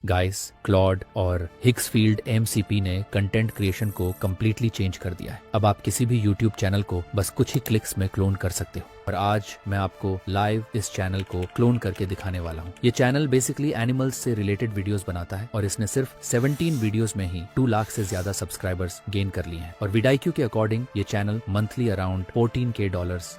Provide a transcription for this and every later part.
Guys, Claude और हिग्सफील्ड MCP ने content creation को कम्प्लीटली चेंज कर दिया है। अब आप किसी भी यूट्यूब चैनल को बस कुछ ही क्लिक्स में क्लोन कर सकते हो। और आज मैं आपको लाइव इस चैनल को क्लोन करके दिखाने वाला हूँ। ये चैनल बेसिकली एनिमल्स से रिलेटेड वीडियोस बनाता है और इसने सिर्फ 17 वीडियोस में ही 2 लाख से ज्यादा सब्सक्राइबर्स गेन कर लिए हैं। और विडाईक्यू के अकॉर्डिंग ये channel monthly around $14K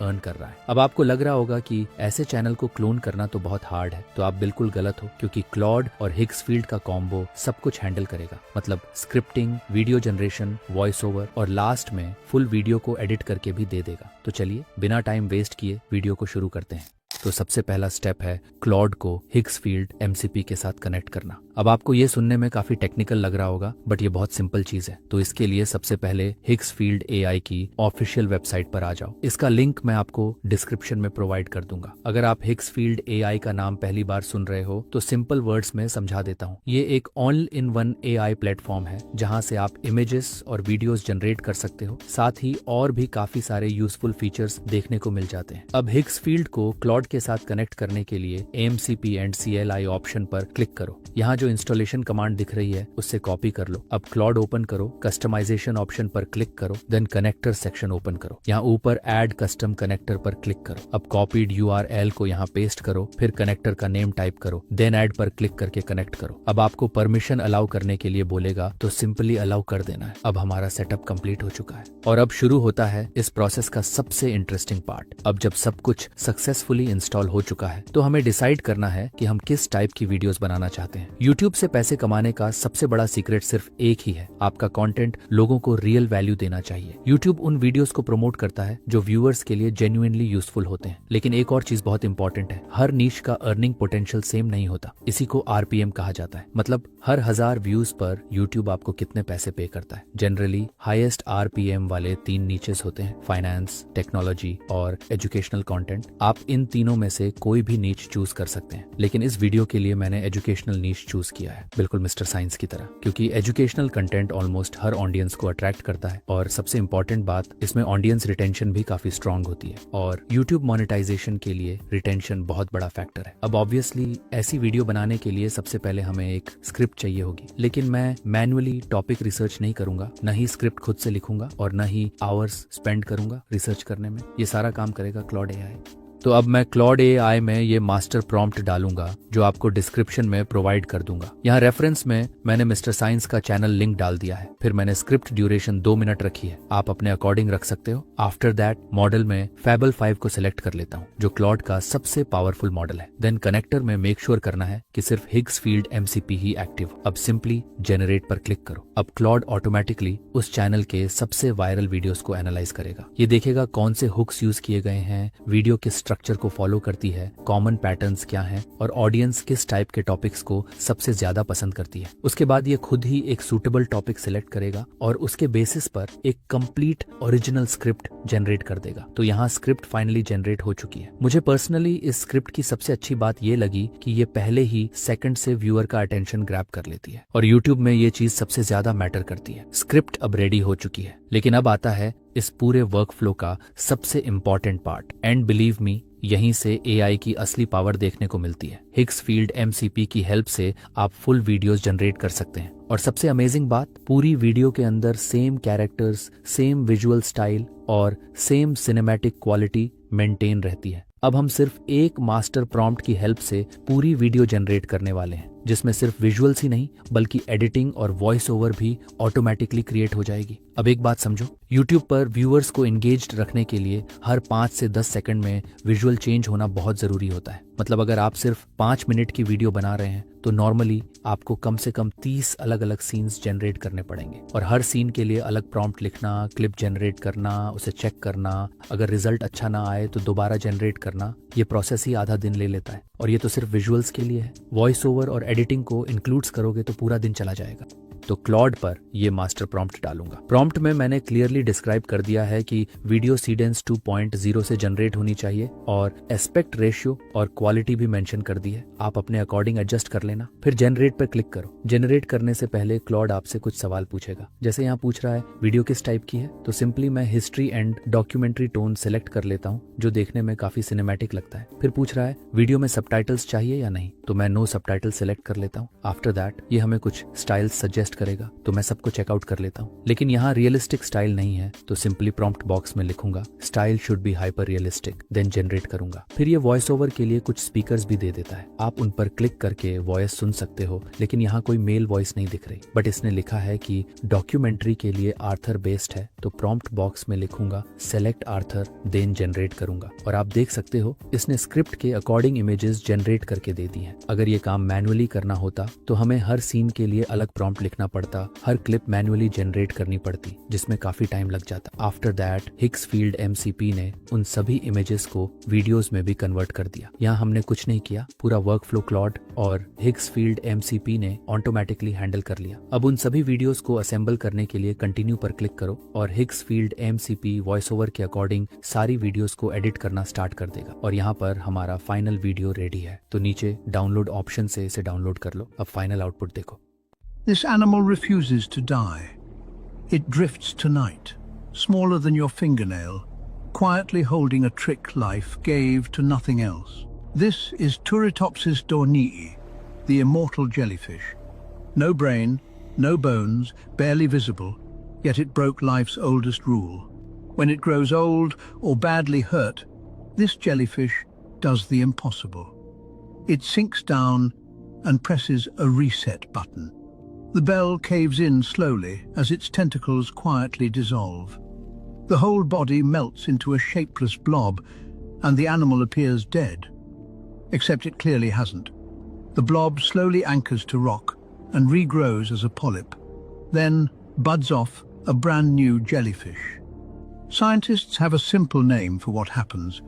earn कर रहा है। अब आपको लग रहा होगा कि ऐसे चैनल को क्लोन करना तो बहुत हार्ड है, तो आप बिल्कुल गलत हो, क्योंकि क्लॉड और हिग्सफील्ड का कॉम्बो सब कुछ हैंडल करेगा। मतलब scripting, video generation, voice over और लास्ट में फुल वीडियो को एडिट करके भी दे देगा। तो चलिए बिना टाइम वेस्ट किए वीडियो को शुरू करते हैं। तो सबसे पहला स्टेप है क्लॉड को हिग्सफील्ड एमसीपी के साथ कनेक्ट करना। अब आपको ये सुनने में काफी टेक्निकल लग रहा होगा, बट ये बहुत सिंपल चीज है। तो इसके लिए सबसे पहले हिग्सफील्ड एआई की ऑफिशियल वेबसाइट पर आ जाओ। इसका लिंक मैं आपको डिस्क्रिप्शन में प्रोवाइड कर दूंगा। अगर आप हिग्सफील्ड एआई का नाम पहली बार सुन रहे हो तो सिंपल वर्ड्स में समझा देता हूँ। ये एक all in one AI platform है जहाँ से आप इमेजेस और वीडियोस जनरेट कर सकते हो। साथ ही और भी काफी सारे यूजफुल फीचर्स देखने को मिल जाते हैं। अब हिग्सफील्ड को क्लॉड के साथ कनेक्ट करने के लिए AMCP एंड CLI ऑप्शन पर क्लिक करो। यहाँ जो इंस्टॉलेशन कमांड दिख रही है उससे कॉपी कर लो। अब क्लॉड ओपन करो, कस्टमाइजेशन ऑप्शन पर क्लिक करो, देन कनेक्टर सेक्शन ओपन करो। यहाँ ऊपर ऐड कस्टम कनेक्टर पर क्लिक करो। अब कॉपीड URL को यहाँ पेस्ट करो, फिर कनेक्टर का नेम टाइप करो, देन ऐड पर क्लिक करके कनेक्ट करो। अब आपको परमिशन अलाउ करने के लिए बोलेगा, तो सिंपली अलाउ कर देना है। अब हमारा सेटअप कंप्लीट हो चुका है और अब शुरू होता है इस प्रोसेस का सबसे इंटरेस्टिंग पार्ट। अब जब सब कुछ सक्सेसफुली इंस्टॉल हो चुका है तो हमें डिसाइड करना है कि हम किस टाइप की वीडियोस बनाना चाहते हैं। यूट्यूब से पैसे कमाने का सबसे बड़ा सीक्रेट सिर्फ एक ही है, आपका कंटेंट लोगों को रियल वैल्यू देना चाहिए। यूट्यूब उन वीडियोस को प्रमोट करता है जो व्यूअर्स के लिए जेन्युइनली यूजफुल होते हैं। लेकिन एक और चीज बहुत इंपॉर्टेंट है, हर नीश का अर्निंग पोटेंशियल सेम नहीं होता। इसी को RPM कहा जाता है। मतलब हर 1000 व्यूज पर यूट्यूब आपको कितने पैसे पे करता है। जनरली हाईएस्ट RPM वाले 3 नीचेस होते हैं, फाइनेंस, टेक्नोलॉजी और एजुकेशनल कंटेंट। आप इन तीनों में से कोई भी नीच चूज कर सकते हैं, लेकिन इस वीडियो के लिए मैंने एजुकेशनल नीच चूज किया है, बिल्कुल मिस्टर साइंस की तरह, क्योंकि एजुकेशनल कंटेंट ऑलमोस्ट हर ऑडियंस को अट्रैक्ट करता है। और सबसे इंपॉर्टेंट बात, इसमें ऑडियंस रिटेंशन भी काफी स्ट्रांग होती है और यूट्यूब मोनेटाइजेशन के लिए रिटेंशन बहुत बड़ा फैक्टर है। अब ऑब्वियसली ऐसी वीडियो बनाने के लिए सबसे पहले हमें एक स्क्रिप्ट चाहिए होगी, लेकिन मैं मैन्युअली टॉपिक रिसर्च नहीं करूंगा, न ही स्क्रिप्ट खुद से लिखूंगा और न ही आवर्स स्पेंड करूंगा रिसर्च करने में। ये सारा काम करेगा क्लॉड एआई। तो अब मैं क्लॉड एआई में ये मास्टर प्रॉम्प्ट डालूंगा जो आपको डिस्क्रिप्शन में प्रोवाइड कर दूंगा। यहाँ रेफरेंस में मैंने मिस्टर साइंस का चैनल लिंक डाल दिया है। फिर मैंने स्क्रिप्ट ड्यूरेशन 2 मिनट रखी है, आप अपने अकॉर्डिंग रख सकते हो। आफ्टर दैट मॉडल में Fable 5 को सिलेक्ट कर लेता हूँ, जो क्लॉड का सबसे पावरफुल मॉडल है। देन कनेक्टर में मेक श्योर करना है कि सिर्फ हिग्सफील्ड एमसीपी ही एक्टिव। अब सिंपली जेनरेट पर क्लिक करो। अब क्लॉड ऑटोमेटिकली उस चैनल के सबसे वायरल वीडियोस को एनालाइज करेगा। ये देखेगा कौन से हुक्स यूज किए गए हैं, वीडियो किस स्ट्रक्चर को फॉलो करती है, कॉमन पैटर्न्स क्या हैं और ऑडियंस किस टाइप के टॉपिक्स को सबसे ज्यादा पसंद करती है। उसके बाद ये खुद ही एक सूटेबल टॉपिक सिलेक्ट करेगा और उसके बेसिस पर एक कंप्लीट ओरिजिनल स्क्रिप्ट जनरेट कर देगा। तो यहाँ स्क्रिप्ट फाइनली जनरेट हो चुकी है। मुझे पर्सनली इस स्क्रिप्ट की सबसे अच्छी बात ये लगी कि ये पहले ही सेकंड से व्यूअर का अटेंशन ग्रैब कर लेती है और यूट्यूब में ये चीज सबसे ज्यादा मैटर करती है। स्क्रिप्ट अब रेडी हो चुकी है, लेकिन अब आता है इस पूरे वर्कफ्लो का सबसे important part. And believe me, यहीं से एआई की असली पावर देखने को मिलती है। हिग्सफील्ड एमसीपी की हेल्प से आप फुल वीडियोस जनरेट कर सकते हैं और सबसे अमेजिंग बात, पूरी वीडियो के अंदर same characters, same visual style और सेम सिनेमैटिक क्वालिटी मेंटेन रहती है। अब हम सिर्फ एक मास्टर प्रॉम्प्ट की हेल्प से पूरी वीडियो जनरेट करने वाले हैं, जिसमें सिर्फ विजुअल्स ही नहीं बल्कि एडिटिंग और वॉइस ओवर भी ऑटोमेटिकली क्रिएट हो जाएगी। अब एक बात समझो, यूट्यूब पर व्यूअर्स को एंगेज्ड रखने के लिए हर 5 से 10 सेकंड में विजुअल चेंज होना बहुत जरूरी होता है। मतलब अगर आप सिर्फ 5 मिनट की वीडियो बना रहे हैं तो नॉर्मली आपको कम से कम 30 अलग अलग सीन्स जनरेट करने पड़ेंगे और हर सीन के लिए अलग प्रॉम्प्ट लिखना, क्लिप जनरेट करना, उसे चेक करना, अगर रिजल्ट अच्छा ना आए तो दोबारा जनरेट करना, ये प्रोसेस ही आधा दिन ले लेता है। और ये तो सिर्फ विजुअल्स के लिए है। वॉइस ओवर और एडिटिंग को इंक्लूड्स करोगे तो पूरा दिन चला जाएगा। तो क्लॉड पर ये मास्टर प्रॉम्प्ट डालूंगा। प्रॉम्प्ट में मैंने क्लियरली डिस्क्राइब कर दिया है कि वीडियो सीडेंस 2.0 से जनरेट होनी चाहिए और एस्पेक्ट रेशियो और क्वालिटी भी मेंशन कर दी है। आप अपने अकॉर्डिंग एडजस्ट कर लेना। फिर जनरेट पर क्लिक करो। जनरेट करने से पहले क्लॉड आपसे कुछ सवाल पूछेगा। जैसे यहाँ पूछ रहा है वीडियो किस टाइप की है, तो सिंपली मैं history and documentary tone select कर लेता हूँ, जो देखने में काफी सिनेमैटिक लगता है। फिर पूछ रहा है वीडियो में सबटाइटल्स चाहिए या नहीं, तो मैं नो सबटाइटल सेलेक्ट कर लेता हूँ। आफ्टर दैट ये हमें कुछ स्टाइल्स सजेस्ट करेगा, तो मैं सबको चेकआउट कर लेता हूँ। लेकिन यहाँ रियलिस्टिक स्टाइल नहीं है, तो सिंपली प्रॉम्प्ट बॉक्स में लिखूंगा style should be hyper realistic, then generate करूंगा। फिर ये वॉइस ओवर के लिए कुछ स्पीकर्स भी दे देता है। आप उन पर क्लिक करके वॉइस सुन सकते हो, लेकिन यहाँ कोई मेल वॉइस नहीं दिख रही, बट इसने लिखा है कि डॉक्यूमेंट्री के लिए आर्थर बेस्ड है, तो प्रॉम्प्ट बॉक्स में लिखूंगा सेलेक्ट आर्थर, देन जनरेट करूंगा। और आप देख सकते हो इसने स्क्रिप्ट के अकॉर्डिंग इमेजेस जनरेट करके दे दी हैं। अगर ये काम मैन्युअली करना होता तो हमें हर सीन के लिए अलग प्रॉम्प्ट लिखना पड़ता, हर क्लिप मैन्युअली जनरेट करनी पड़ती, जिसमें काफी टाइम लग जाता। आफ्टर दैट हिग्सफील्ड एमसीपी ने उन सभी इमेजेस को वीडियोस में भी कन्वर्ट कर दिया। यहाँ हमने कुछ नहीं किया, पूरा वर्क फ्लो क्लॉड और हिग्सफील्ड एमसीपी ने ऑटोमेटिकली हैंडल कर लिया। अब उन सभी वीडियोस को असेंबल करने के लिए कंटिन्यू पर क्लिक करो और हिग्सफील्ड एमसीपी वॉइस ओवर के अकॉर्डिंग सारी वीडियोस को एडिट करना स्टार्ट कर देगा। और यहाँ पर हमारा फाइनल वीडियो रेडी है, तो नीचे डाउनलोड ऑप्शन से इसे डाउनलोड कर लो। अब फाइनल आउटपुट देखो। This animal refuses to die. It drifts tonight, smaller than your fingernail, quietly holding a trick life gave to nothing else. This is Turritopsis dornii, the immortal jellyfish. No brain, no bones, barely visible, yet it broke life's oldest rule. When it grows old or badly hurt, this jellyfish does the impossible. It sinks down and presses a reset button. The bell caves in slowly as its tentacles quietly dissolve. The whole body melts into a shapeless blob, and the animal appears dead. Except it clearly hasn't. The blob slowly anchors to rock and regrows as a polyp, then buds off a brand new jellyfish. Scientists have a simple name for what happens,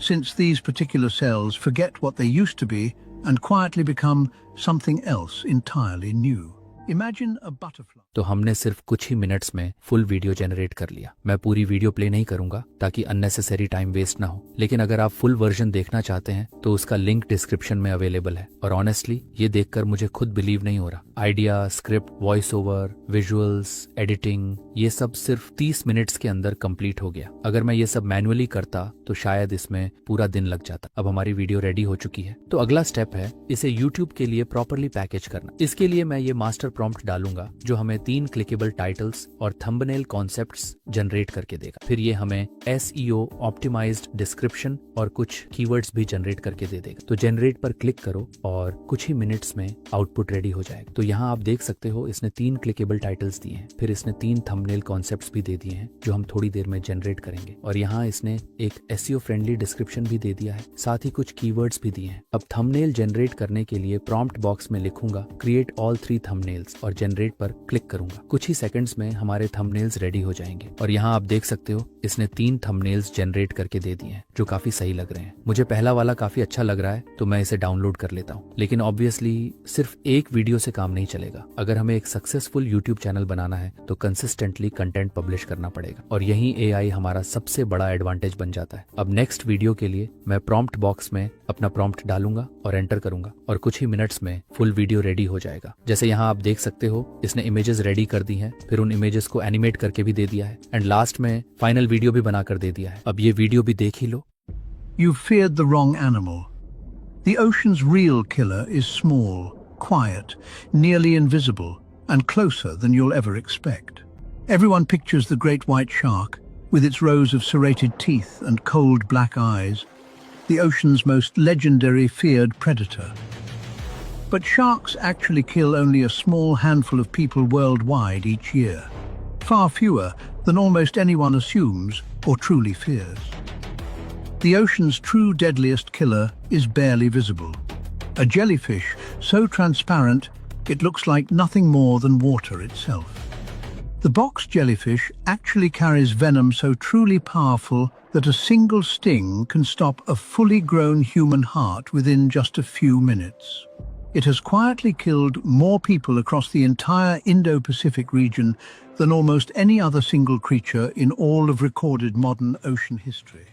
since these particular cells forget what they used to be and quietly become something else entirely new. Imagine a butterfly. तो हमने सिर्फ कुछ ही minutes में full video generate कर लिया। मैं पूरी video play नहीं करूंगा ताकि अननेसेसरी टाइम वेस्ट ना हो, लेकिन अगर आप फुल वर्जन देखना चाहते हैं तो उसका लिंक डिस्क्रिप्शन में अवेलेबल है। और ऑनेस्टली ये देखकर मुझे खुद बिलीव नहीं हो रहा। Idea, script, voice over, visuals, editing, ये सब सिर्फ 30 मिनट्स के अंदर कंप्लीट हो गया। अगर मैं ये सब मैन्युअली करता तो शायद इसमें पूरा दिन लग जाता। अब हमारी वीडियो रेडी हो चुकी है, तो अगला स्टेप है इसे यूट्यूब के लिए प्रॉपरली पैकेज करना। इसके लिए मैं ये मास्टर प्रॉम्प्ट डालूंगा जो हमें 3 क्लिकेबल टाइटल्स और थंबनेल कॉन्सेप्ट्स जनरेट करके देगा। फिर ये हमें SEO ऑप्टिमाइज्ड डिस्क्रिप्शन और कुछ कीवर्ड्स भी जनरेट करके दे देगा। तो जनरेट पर क्लिक करो और कुछ ही मिनट्स में आउटपुट रेडी हो जाएगा। तो यहाँ आप देख सकते हो इसने 3 क्लिकेबल टाइटल्स दिए हैं, फिर इसने 3 थंबनेल कॉन्सेप्ट्स भी दे दिए हैं जो हम थोड़ी देर में जनरेट करेंगे। और यहाँ इसने एक SEO फ्रेंडली डिस्क्रिप्शन भी दे दिया है, साथ ही कुछ कीवर्ड्स भी दिए हैं। अब थंबनेल जनरेट करने के लिए प्रॉम्प्ट बॉक्स में लिखूंगा क्रिएट ऑल 3 थंबनेल्स और जनरेट पर क्लिक करूंगा। कुछ ही सेकंड्स में हमारे थंबनेल्स रेडी हो जाएंगे। और यहाँ आप देख सकते हो इसने 3 थंबनेल्स जनरेट करके दे दिए हैं जो काफी सही लग रहे हैं। मुझे पहला वाला काफी अच्छा लग रहा है तो मैं इसे डाउनलोड कर लेता हूँ। लेकिन ऑब्वियसली सिर्फ एक वीडियो से काम नहीं चलेगा। अगर हमें एक सक्सेसफुल यूट्यूब चैनल बनाना है तो कंसिस्टेंटली कंटेंट पब्लिश करना पड़ेगा, और यही AI हमारा सबसे बड़ा एडवांटेज बन जाता है। अब नेक्स्ट वीडियो के लिए मैं प्रॉम्प्ट बॉक्स में अपना प्रॉम्प्ट डालूंगा और एंटर करूंगा और कुछ ही मिनट्स में फुल वीडियो रेडी हो जाएगा। जैसे यहाँ आप देख सकते हो इसने इमेजेस रेडी कर दी हैं, फिर उन इमेजेस को एनिमेट करके भी दे दिया है एंड लास्ट में फाइनल वीडियो भी बना कर दे दिया है। अब ये वीडियो भी देख ही लो। You've feared the wrong animal. The ocean's real killer is small, quiet, nearly invisible, and closer than you'll ever expect. Everyone pictures the great white shark, with its rows of serrated teeth and cold black eyes, the ocean's most legendary feared predator. But sharks actually kill only a small handful of people worldwide each year, far fewer than almost anyone assumes or truly fears. The ocean's true deadliest killer is barely visible. A jellyfish so transparent it looks like nothing more than water itself. The box jellyfish actually carries venom so truly powerful that a single sting can stop a fully grown human heart within just a few minutes. It has quietly killed more people across the entire Indo-Pacific region than almost any other single creature in all of recorded modern ocean history.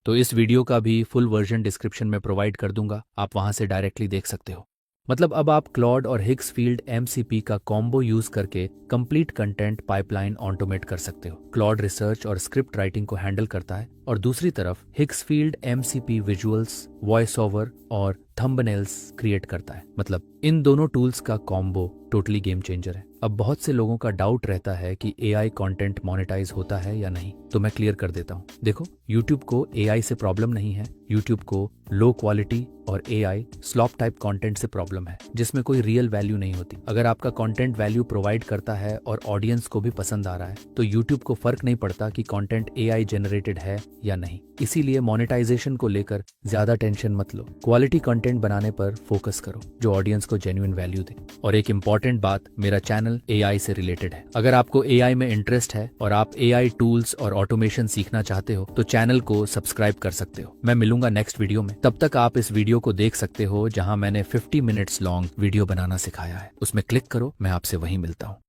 तो इस video का भी full version description में provide कर दूंगा, आप वहां से डायरेक्टली देख सकते हो। मतलब अब आप क्लॉड और हिग्स फील्ड एमसीपी का कॉम्बो यूज करके कंप्लीट कंटेंट पाइपलाइन ऑटोमेट कर सकते हो। क्लॉड रिसर्च और स्क्रिप्ट राइटिंग को हैंडल करता है और दूसरी तरफ Higgs field MCP visuals, voice over और थंबनेल्स क्रिएट करता है। मतलब इन दोनों टूल्स का कॉम्बो टोटली गेम चेंजर है। अब बहुत से लोगों का डाउट रहता है कि एआई कंटेंट मोनेटाइज होता है या नहीं, तो मैं क्लियर कर देता हूँ। देखो, यूट्यूब को एआई से प्रॉब्लम नहीं है, यूट्यूब को लो क्वालिटी और एआई स्लॉप टाइप कंटेंट से प्रॉब्लम है, जिसमें कोई रियल वैल्यू नहीं होती। अगर आपका कंटेंट वैल्यू प्रोवाइड करता है और ऑडियंस को भी पसंद आ रहा है, तो यूट्यूब को फर्क नहीं पड़ता कि कंटेंट एआई जनरेटेड है या नहीं। इसीलिए मोनेटाइजेशन को लेकर ज्यादा टेंशन मत लो, क्वालिटी कंटेंट बनाने पर फोकस करो जो ऑडियंस को जेन्युइन वैल्यू दे। और एक इंपॉर्टेंट बात, मेरा चैनल एआई से रिलेटेड है। अगर आपको एआई में इंटरेस्ट है और आप एआई टूल्स और ऑटोमेशन सीखना चाहते हो तो चैनल को सब्सक्राइब कर सकते हो। मैं मिलूंगा नेक्स्ट वीडियो में, तब तक आप इस वीडियो को देख सकते हो जहां मैंने 50 मिनट्स लॉन्ग वीडियो बनाना सिखाया है। उसमें क्लिक करो, मैं आपसे वहीं मिलता हूं।